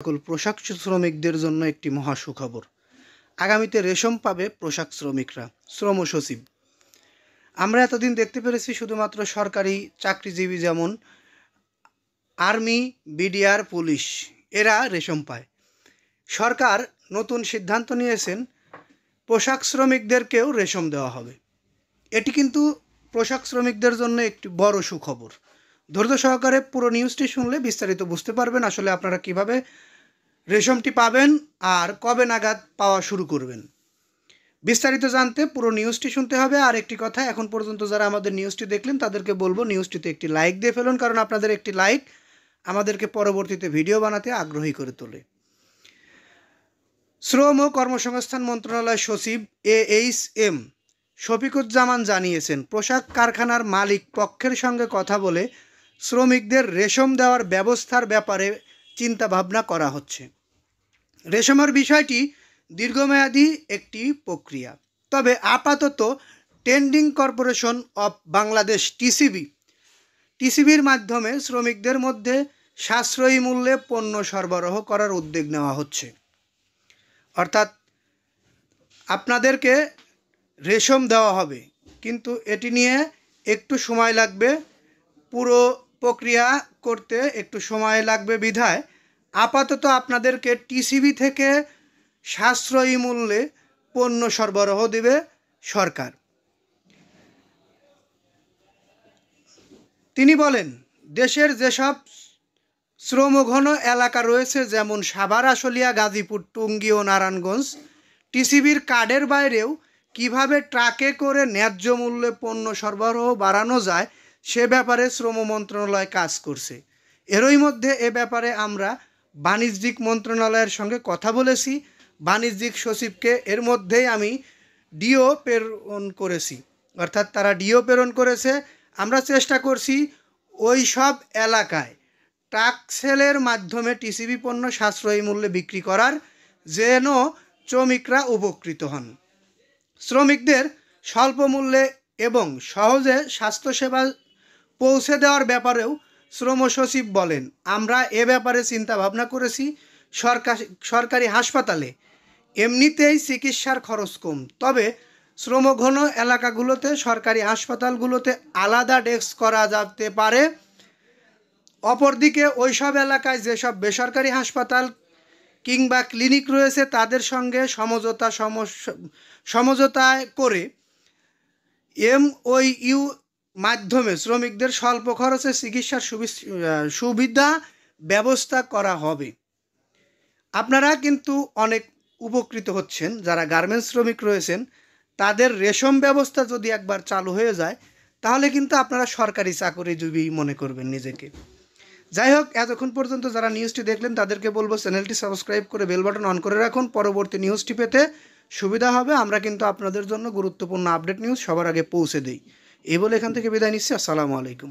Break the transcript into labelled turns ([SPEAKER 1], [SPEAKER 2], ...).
[SPEAKER 1] সকল পোশাক শ্রমিকদের জন্য একটি মহা সুখবর। আগামীতে রেশম পাবে পোশাক শ্রমিকরা। শ্রম সচিব, আমরা এতদিন দেখতে পেরেছি শুধুমাত্র সরকারি চাকরিজীবী যেমন আর্মি, বিডিআর, পুলিশ এরা রেশম পায়। সরকার নতুন সিদ্ধান্ত নিয়েছেন পোশাক শ্রমিকদেরকেও রেশম দেওয়া হবে। এটি কিন্তু পোশাক শ্রমিকদের জন্য একটি বড় সুখবর। ধৈর্য সহকারে পুরো নিউজটি শুনলে বিস্তারিত বুঝতে পারবেন আসলে আপনারা কিভাবে রেশমটি পাবেন আর কবে নাগাদ পাওয়া শুরু করবেন। বিস্তারিত জানতে পুরো নিউজটি শুনতে হবে। আর একটি কথা, এখন পর্যন্ত যারা আমাদের নিউজটি দেখলেন তাদেরকে বলবো নিউজটিতে একটি লাইক দিয়ে ফেলুন, কারণ আপনাদের একটি লাইক আমাদেরকে পরবর্তীতে ভিডিও বানাতে আগ্রহী করে তোলে। শ্রম ও কর্মসংস্থান মন্ত্রণালয় সচিব AHM শফিকুজ্জামান জানিয়েছেন, পোশাক কারখানার মালিক পক্ষের সঙ্গে কথা বলে শ্রমিকদের রেশম দেওয়ার ব্যবস্থার ব্যাপারে চিন্তাভাবনা করা হচ্ছে। রেশমের বিষয়টি দীর্ঘমেয়াদী একটি প্রক্রিয়া, তবে আপাতত ট্রেডিং কর্পোরেশন অফ বাংলাদেশ টিসিবির মাধ্যমে শ্রমিকদের মধ্যে সাশ্রয়ী মূল্যে পণ্য সরবরাহ করার উদ্যোগ নেওয়া হচ্ছে। অর্থাৎ আপনাদেরকে রেশম দেওয়া হবে, কিন্তু এটি নিয়ে একটু সময় লাগবে, পুরো প্রক্রিয়া করতে একটু সময় লাগবে বিধায় আপাতত আপনাদেরকে টিসিবি থেকে সাশ্রয়ী মূল্যে পণ্য সরবরাহ দেবে সরকার। তিনি বলেন, দেশের যেসব শ্রমঘন এলাকা রয়েছে যেমন সাভার, আশুলিয়া, গাজীপুর, টঙ্গী ও নারায়ণগঞ্জ, টিসিবির কার্ডের বাইরেও কিভাবে ট্রাকে করে ন্যায্য মূল্যে পণ্য সরবরাহ বাড়ানো যায় সে ব্যাপারে শ্রম মন্ত্রণালয় কাজ করছে। এরই মধ্যে এ ব্যাপারে আমরা বাণিজ্যিক মন্ত্রণালয়ের সঙ্গে কথা বলেছি। বাণিজ্যিক সচিবকে এর মধ্যেই আমি ডিও প্রেরণ করেছি, অর্থাৎ তারা ডিও প্রেরণ করেছে। আমরা চেষ্টা করছি ওই সব এলাকায় ট্রাক সেলের মাধ্যমে টিসিবি পণ্য সাশ্রয়ী মূল্যে বিক্রি করার, যেন শ্রমিকরা উপকৃত হন। শ্রমিকদের স্বল্প মূল্যে এবং সহজে স্বাস্থ্যসেবা পৌঁছে দেওয়ার ব্যাপারেও শ্রম সচিব বলেন, আমরা এ ব্যাপারে চিন্তা ভাবনা করেছি। সরকারি হাসপাতালে এমনিতেই চিকিৎসার খরচ কম, তবে শ্রমঘন এলাকাগুলোতে সরকারি হাসপাতালগুলোতে আলাদা ডেস্ক করা যেতে পারে। অপরদিকে ওইসব এলাকায় যেসব বেসরকারি হাসপাতাল কিংবা ক্লিনিক রয়েছে তাদের সঙ্গে সমঝোতায় করে MOU মাধ্যমে শ্রমিকদের স্বল্প খরচে চিকিৎসার সুবিধা ব্যবস্থা করা হবে। আপনারা কিন্তু অনেক উপকৃত হচ্ছেন। যারা গার্মেন্টস শ্রমিক রয়েছেন তাদের রেশম ব্যবস্থা যদি একবার চালু হয়ে যায় তাহলে কিন্তু আপনারা সরকারি চাকরিজীবী মনে করবেন নিজেকে। যাই হোক, এতক্ষণ পর্যন্ত যারা নিউজটি দেখলেন তাদেরকে বলবো চ্যানেলটি সাবস্ক্রাইব করে বেল বাটন অন করে রাখুন, পরবর্তী নিউজটি পেতে সুবিধা হবে। আমরা কিন্তু আপনাদের জন্য গুরুত্বপূর্ণ আপডেট নিউজ সবার আগে পৌঁছে দিই। এই বলে এখান থেকে বিদায় নিচ্ছি। আসসালামু আলাইকুম।